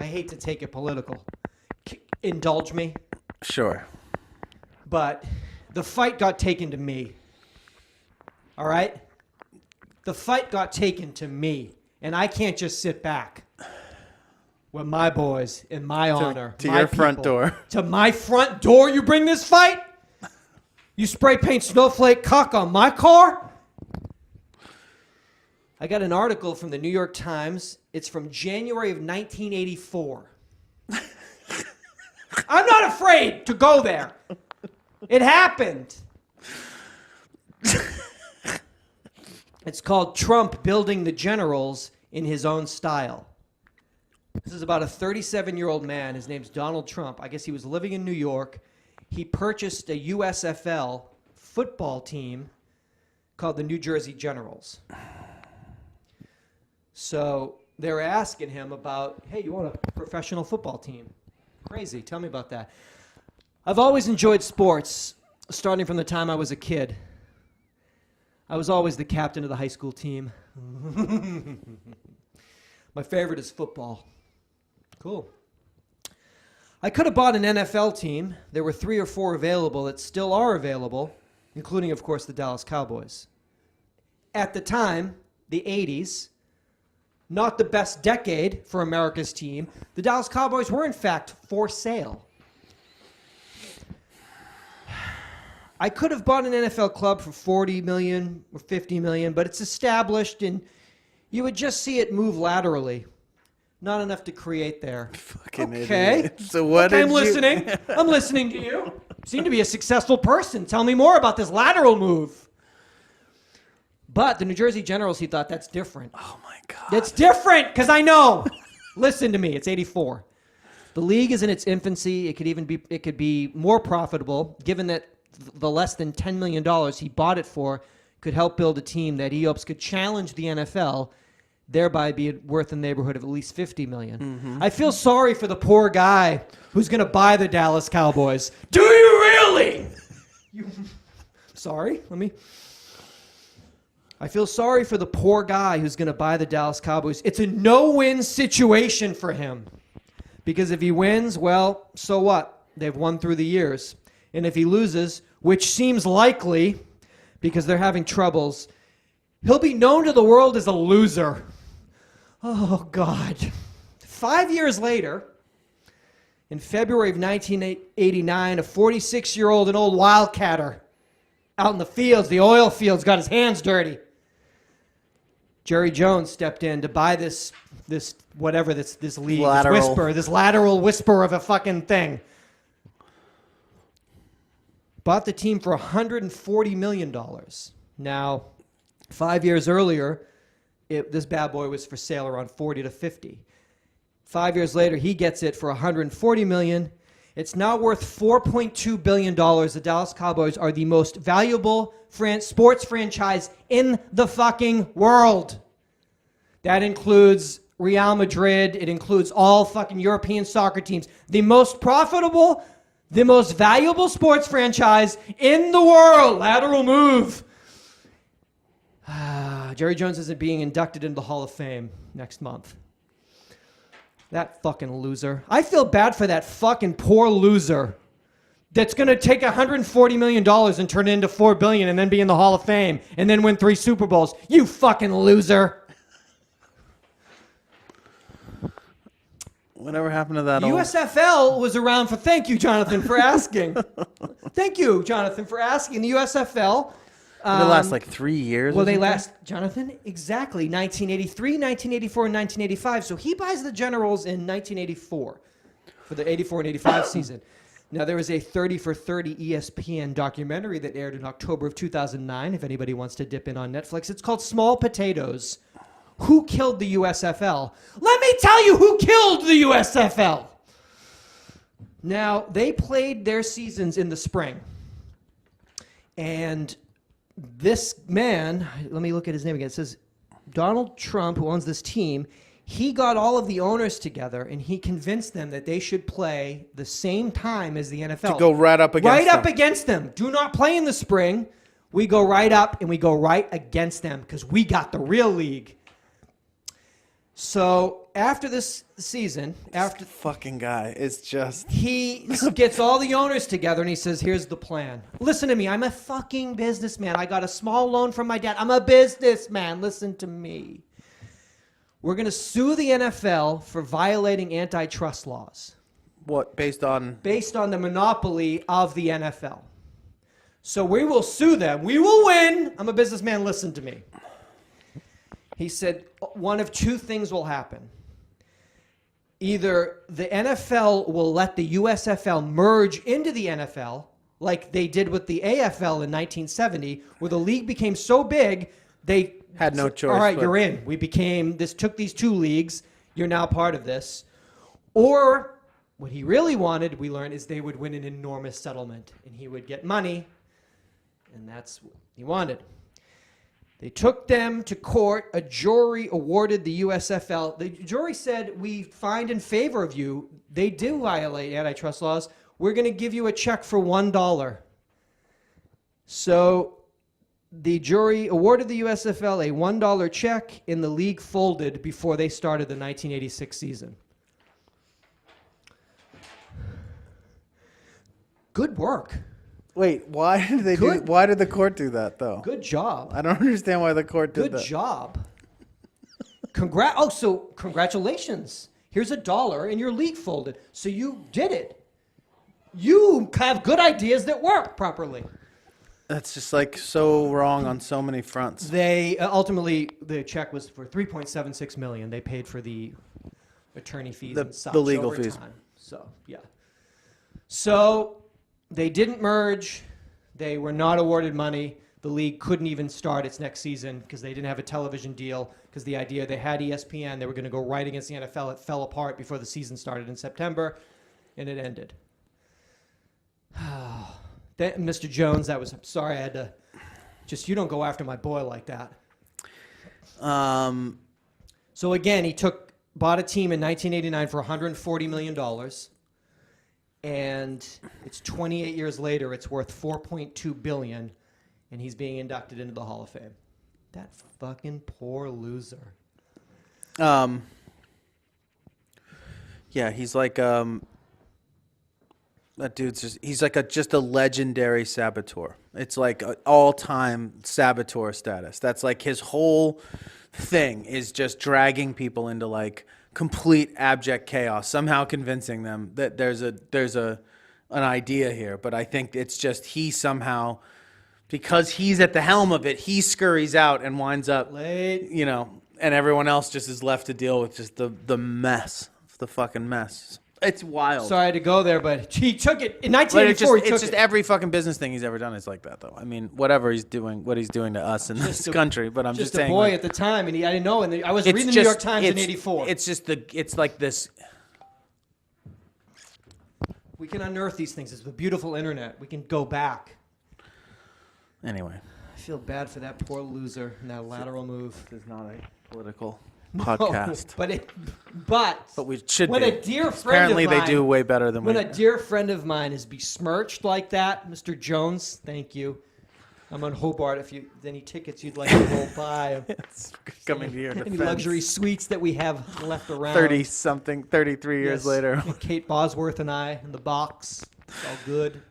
hate to take it political. Indulge me. Sure. But the fight got taken to me. All right? The fight got taken to me. And I can't just sit back with my boys in my honor. To my your front people. door. To my front door, you bring this fight? You spray paint snowflake cock on my car? I got an article from the New York Times. It's from January of 1984. I'm not afraid to go there. It happened. It's called Trump Building the Generals in His Own Style. This is about a 37-year-old man. His name's Donald Trump. I guess he was living in New York. He purchased a USFL football team called the New Jersey Generals. So they were asking him about, hey, you want a professional football team? Crazy. Tell me about that. I've always enjoyed sports, starting from the time I was a kid. I was always the captain of the high school team. My favorite is football. Cool. I could have bought an NFL team. There were 3 or 4 available that still are available, including, of course, the Dallas Cowboys. At the time, the 80s, not the best decade for America's team, the Dallas Cowboys were, in fact, for sale. I could have bought an NFL club for $40 million or $50 million, but it's established, and you would just see it move laterally. Not enough to create there. Fucking okay. idiot. So what okay, did I'm listening. I'm listening to you. Seem to be a successful person. Tell me more about this lateral move. But the New Jersey Generals, he thought, that's different. Oh, my God. It's different, because I know. Listen to me. It's 84. The league is in its infancy. It could be more profitable, given that the less than $10 million he bought it for could help build a team that he hopes could challenge the NFL, thereby be worth in the neighborhood of at least $50 million. Mm-hmm. I feel sorry for the poor guy who's going to buy the Dallas Cowboys. Do you really? Sorry? I feel sorry for the poor guy who's going to buy the Dallas Cowboys. It's a no-win situation for him. Because if he wins, well, so what? They've won through the years. And if he loses, which seems likely because they're having troubles, he'll be known to the world as a loser. Oh, God. 5 years later, in February of 1989, a 46-year-old, an old wildcatter, out in the fields, the oil fields, got his hands dirty. Jerry Jones stepped in to buy this whatever this league, this lateral whisper of a fucking thing. Bought the team for $140 million. Now, 5 years earlier, this bad boy was for sale around 40 to 50. 5 years later, he gets it for $140 million. It's now worth $4.2 billion. The Dallas Cowboys are the most valuable sports franchise in the fucking world. That includes Real Madrid. It includes all fucking European soccer teams. The most profitable, the most valuable sports franchise in the world. Lateral move. Jerry Jones isn't being inducted into the Hall of Fame next month. That fucking loser. I feel bad for that fucking poor loser that's going to take $140 million and turn it into $4 billion and then be in the Hall of Fame and then win 3 Super Bowls. You fucking loser. Whatever happened to that USFL was around for... Thank you, Jonathan, for asking. Thank you, Jonathan, for asking. The USFL... They last like 3 years? Well, they last, Jonathan, exactly, 1983, 1984, and 1985. So he buys the Generals in 1984 for the 84 and 85 season. Now, there was a 30 for 30 ESPN documentary that aired in October of 2009, if anybody wants to dip in on Netflix. It's called Small Potatoes. Who killed the USFL? Let me tell you who killed the USFL. Now, they played their seasons in the spring. And this man, let me look at his name again. It says Donald Trump, who owns this team, he got all of the owners together and he convinced them that they should play the same time as the NFL. To go right up against them. Right up against them. Do not play in the spring. We go right up and we go right against them because we got the real league. So after this season, after fucking guy is just. he gets all the owners together and he says, here's the plan. Listen to me. I'm a fucking businessman. I got a small loan from my dad. I'm a businessman. Listen to me. We're going to sue the NFL for violating antitrust laws. What, based on? Based on the monopoly of the NFL. So we will sue them. We will win. I'm a businessman. Listen to me. He said one of two things will happen. Either the NFL will let the USFL merge into the NFL like they did with the AFL in 1970, where the league became so big, they Had no said, choice, all right, but- you're in. Took these two leagues. You're now part of this. Or what he really wanted, we learned, is they would win an enormous settlement and he would get money. And that's what he wanted. They took them to court. A jury awarded the USFL. The jury said, we find in favor of you. They do violate antitrust laws. We're going to give you a check for $1. So the jury awarded the USFL a $1 check, and the league folded before they started the 1986 season. Good work. Wait, why did they do? Why did the court do that though? Good job. I don't understand why the court did that. Good job. So congratulations. Here's $1 and your league folded. So you did it. You have good ideas that work properly. That's just like so wrong on so many fronts. They ultimately, the check was for $3.76 million. They paid for the attorney fees and such the legal over fees. time. So yeah. So they didn't merge. They were not awarded money. The league couldn't even start its next season because they didn't have a television deal, because the idea they had ESPN, they were going to go right against the NFL. It fell apart before the season started in September, and it ended. Mr. Jones, sorry I had to, you don't go after my boy like that. So again, he bought a team in 1989 for $140 million. And it's 28 years later, it's worth $4.2 billion, and he's being inducted into the Hall of Fame. That fucking poor loser. Yeah, he's like that dude's he's like just a legendary saboteur. It's like an all-time saboteur status. That's like his whole thing is just dragging people into like complete abject chaos, somehow convincing them that there's an idea here. But I think it's just he somehow, because he's at the helm of it, he scurries out and winds up late, and everyone else just is left to deal with just the mess, the fucking mess. It's wild. Sorry to go there, but he took it in 1984. It's just every fucking business thing he's ever done is like that, though. I mean, whatever he's doing, what he's doing to us in this country. But I'm just saying, a boy at the time, and I didn't know. And I was reading the New York Times in '84. It's like this. We can unearth these things. It's the beautiful internet. We can go back. Anyway, I feel bad for that poor loser in that lateral move. This is not a political podcast. But we should when be. a dear friend Apparently of mine, they do way better than we when do. a dear friend of mine is besmirched like that, Mr. Jones, thank you. I'm on Hobart. If you any tickets you'd like to roll by, it's coming to your any defense. luxury suites that we have left around. 33 years later. Kate Bosworth and I in the box. It's all good.